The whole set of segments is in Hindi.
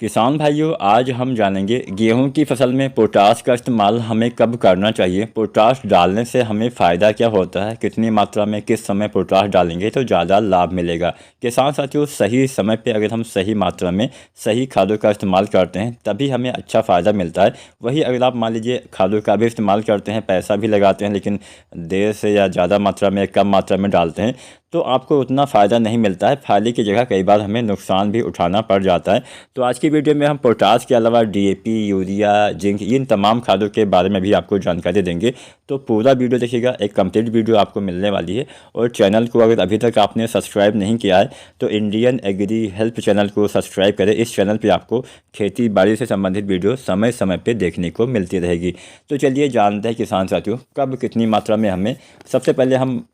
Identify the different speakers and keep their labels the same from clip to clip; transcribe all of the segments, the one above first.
Speaker 1: किसान भाइयों, आज हम जानेंगे गेहूं की फसल में पोटाश का इस्तेमाल हमें कब करना चाहिए। पोटाश डालने से हमें फ़ायदा क्या होता है, कितनी मात्रा में किस समय पोटाश डालेंगे तो ज़्यादा लाभ मिलेगा। किसान साथियों, सही समय पे अगर हम सही मात्रा में सही खादों का इस्तेमाल करते हैं तभी हमें अच्छा फ़ायदा मिलता है। वही अगर आप मान लीजिए खादों का भी इस्तेमाल करते हैं, पैसा भी लगाते हैं, लेकिन देर से या ज़्यादा मात्रा में कम मात्रा में डालते हैं तो आपको उतना फ़ायदा नहीं मिलता है। फ़ायदे की जगह कई बार हमें नुकसान भी उठाना पड़ जाता है। तो आज की वीडियो में हम पोटाश के अलावा डीएपी, यूरिया, जिंक, इन तमाम खादों के बारे में भी आपको जानकारी देंगे। तो पूरा वीडियो देखिएगा, एक कंप्लीट वीडियो आपको मिलने वाली है। और चैनल को अगर अभी तक आपने सब्सक्राइब नहीं किया है तो इंडियन एग्री हेल्प चैनल को सब्सक्राइब करें। इस चैनल पर आपको खेती बाड़ी से संबंधित वीडियो समय समय पर देखने को मिलती रहेगी। तो चलिए जानते हैं किसान साथियों, कब कितनी मात्रा में हमें। सबसे पहले हम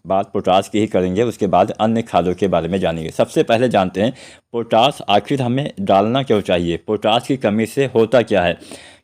Speaker 1: बात पोटाश की ही करेंगे, उसके बाद अन्य खादों के बारे में जानेंगे। सबसे पहले जानते हैं पोटाश आखिर हमें डालना क्यों चाहिए, पोटाश की कमी से होता क्या है।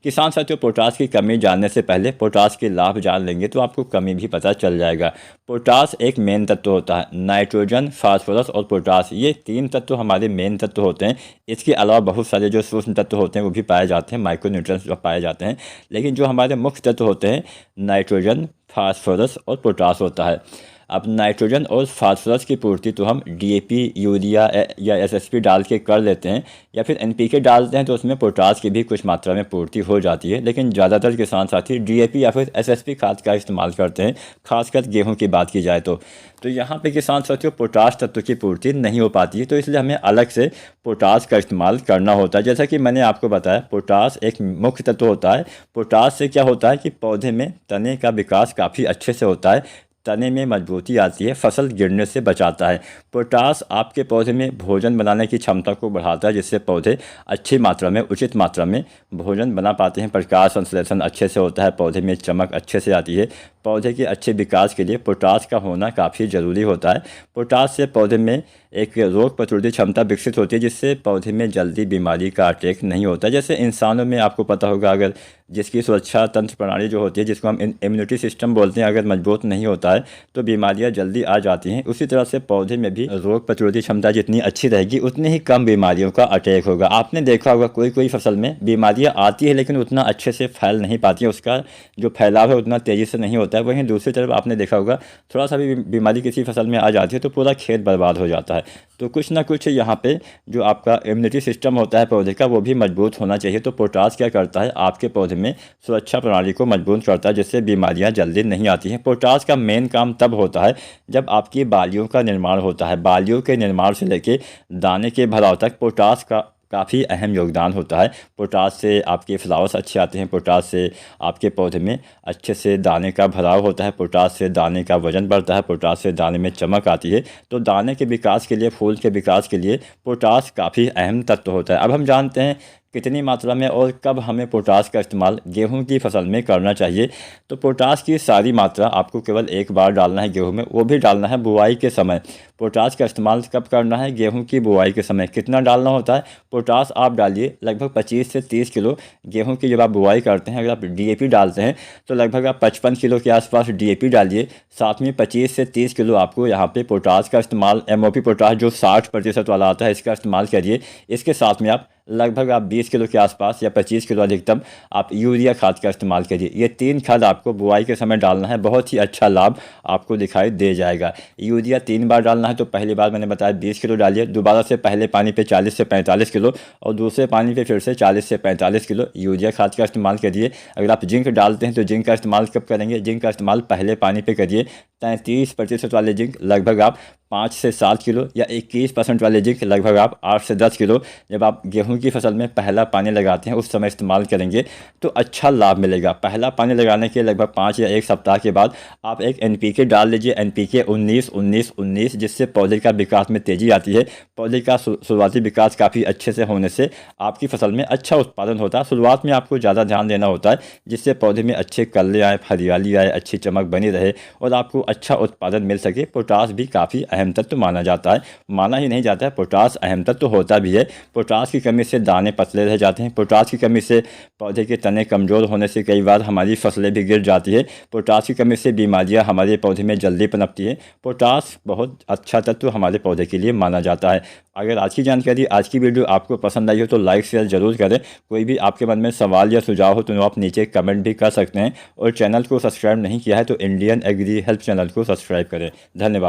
Speaker 1: किसान साथियों, पोटाश की कमी जानने से पहले पोटाश के लाभ जान लेंगे तो आपको कमी भी पता चल जाएगा। पोटाश एक मेन तत्व होता है। नाइट्रोजन, फास्फोरस और पोटाश, ये तीन तत्व हमारे मेन तत्व होते हैं। इसके अलावा बहुत सारे जो सूक्ष्म तत्व होते हैं वो भी पाए जाते हैं, माइक्रो न्यूट्रिएंट्स जो पाए जाते हैं। लेकिन जो हमारे मुख्य तत्व होते हैं, नाइट्रोजन, फास्फोरस और पोटाश होता है। अब नाइट्रोजन और फास्फोरस की पूर्ति तो हम डीएपी, यूरिया या एसएसपी डाल के कर लेते हैं, या फिर एनपीके डालते हैं तो उसमें पोटाश की भी कुछ मात्रा में पूर्ति हो जाती है। लेकिन ज़्यादातर किसान साथी डीएपी या फिर एसएसपी खाद का इस्तेमाल करते हैं, खासकर गेहूं की बात की जाए तो यहाँ पे किसान साथियों पोटाश तत्व की पूर्ति नहीं हो पाती है, तो इसलिए हमें अलग से पोटाश का इस्तेमाल करना होता है। जैसा कि मैंने आपको बताया, पोटाश एक मुख्य तत्व होता है। पोटाश से क्या होता है कि पौधे में तने का विकास काफ़ी अच्छे से होता है, तने में मजबूती आती है, फसल गिरने से बचाता है। पोटाश आपके पौधे में भोजन बनाने की क्षमता को बढ़ाता है, जिससे पौधे अच्छी मात्रा में, उचित मात्रा में भोजन बना पाते हैं। प्रकाश संश्लेषण अच्छे से होता है, पौधे में चमक अच्छे से आती है। पौधे के अच्छे विकास के लिए पोटाश का होना काफ़ी ज़रूरी होता है। पोटाश से पौधे में एक रोग प्रतिरोधी क्षमता विकसित होती है, जिससे पौधे में जल्दी बीमारी का अटैक नहीं होता। जैसे इंसानों में आपको पता होगा, अगर जिसकी सुरक्षा तंत्र प्रणाली जो होती है, जिसको हम इम्यूनिटी सिस्टम बोलते हैं, अगर मजबूत नहीं होता है तो बीमारियां जल्दी आ जाती हैं। उसी तरह से पौधे में भी रोग प्रतिरोधी क्षमता जितनी अच्छी रहेगी उतनी ही कम बीमारियों का अटैक होगा। आपने देखा होगा कोई कोई फसल में बीमारियां आती है लेकिन उतना अच्छे से फैल नहीं पाती है, उसका जो फैलाव है उतना तेज़ी से नहीं होता है। वहीं दूसरी तरफ आपने देखा होगा थोड़ा सा भी बीमारी किसी फसल में आ जाती है तो पूरा खेत बर्बाद हो जाता है। तो कुछ ना कुछ यहाँ पे जो आपका इम्यूनिटी सिस्टम होता है पौधे का, वो भी मजबूत होना चाहिए। तो पोटाश क्या करता है, आपके पौधे में सुरक्षा प्रणाली को मजबूत करता है, जिससे बीमारियां जल्दी नहीं आती हैं। पोटाश का मेन काम तब होता है जब आपकी बालियों का निर्माण होता है। बालियों के निर्माण से लेके दाने के भराव तक पोटाश का काफ़ी अहम योगदान होता है। पोटाश से आपके फ्लावर्स अच्छे आते हैं, पोटाश से आपके पौधे में अच्छे से दाने का भराव होता है, पोटाश से दाने का वजन बढ़ता है, पोटाश से दाने में चमक आती है। तो दाने के विकास के लिए, फूल के विकास के लिए पोटाश काफ़ी अहम तत्व होता है। अब हम जानते हैं कितनी मात्रा में और कब हमें पोटाश का इस्तेमाल गेहूं की फसल में करना चाहिए। तो पोटाश की सारी मात्रा आपको केवल एक बार डालना है गेहूं में, वो भी डालना है बुआई के समय। पोटाश का इस्तेमाल कब करना है, गेहूं की बुआई के समय। कितना डालना होता है, पोटाश आप डालिए लगभग 25 से 30 किलो। गेहूं की जब आप बुआई करते हैं, अगर आप डीएपी डालते हैं तो लगभग आप 55 किलो के आसपास डीएपी डालिए। साथ में 25 से 30 किलो आपको यहाँ पे पोटाश का इस्तेमाल, एमओपी पोटाश जो 60% वाला आता है, इसका इस्तेमाल करिए। इसके साथ में आप लगभग 20 किलो के आसपास या 25 किलो अधिकतम आप यूरिया खाद का इस्तेमाल करिए। ये तीन खाद आपको बुआई के समय डालना है, बहुत ही अच्छा लाभ आपको दिखाई दे जाएगा। यूरिया 3 बार डालना है, तो पहली बार मैंने बताया 20 किलो डालिए, दोबारा से पहले पानी पे 40 से 45 किलो और दूसरे पानी पे फिर से 40 से 45 किलो यूरिया खाद का इस्तेमाल करिए। अगर आप जिंक डालते हैं तो जिंक का इस्तेमाल कब करेंगे, जिंक का इस्तेमाल पहले पानी पे करिए। 33% वाले जिंक लगभग आप 5 से 7 किलो, या 21% वाले जिंक लगभग आप 8 से 10 किलो जब आप गेहूं की फसल में पहला पानी लगाते हैं उस समय इस्तेमाल करेंगे तो अच्छा लाभ मिलेगा। पहला पानी लगाने के लगभग 5 या 1 सप्ताह के बाद आप एक एनपीके डाल लीजिए, एनपीके 19-19-19, जिससे पौधे का विकास में तेज़ी आती है। पौधे का शुरुआती विकास काफ़ी अच्छे से होने से आपकी फसल में अच्छा उत्पादन होता है। शुरुआत में आपको ज़्यादा ध्यान देना होता है, जिससे पौधे में अच्छे कल्ले आए, हरियाली आए, अच्छी चमक बनी रहे और आपको अच्छा उत्पादन मिल सके। पोटाश भी काफ़ी अहम तत्व माना जाता है, माना ही नहीं जाता है, पोटाश अहम तत्व होता भी है। पोटाश की कमी कमी से दाने पतले रह जाते हैं। पोटास की कमी से पौधे के तने कमज़ोर होने से कई बार हमारी फसलें भी गिर जाती है। पोटास की कमी से बीमारियां हमारे पौधे में जल्दी पनपती है। पोटास बहुत अच्छा तत्व हमारे पौधे के लिए माना जाता है। अगर आज की जानकारी, आज की वीडियो आपको पसंद आई हो तो लाइक शेयर जरूर करें। कोई भी आपके मन में सवाल या सुझाव हो तो आप नीचे कमेंट भी कर सकते हैं। और चैनल को सब्सक्राइब नहीं किया है तो इंडियन एग्री हेल्प चैनल को सब्सक्राइब करें। धन्यवाद।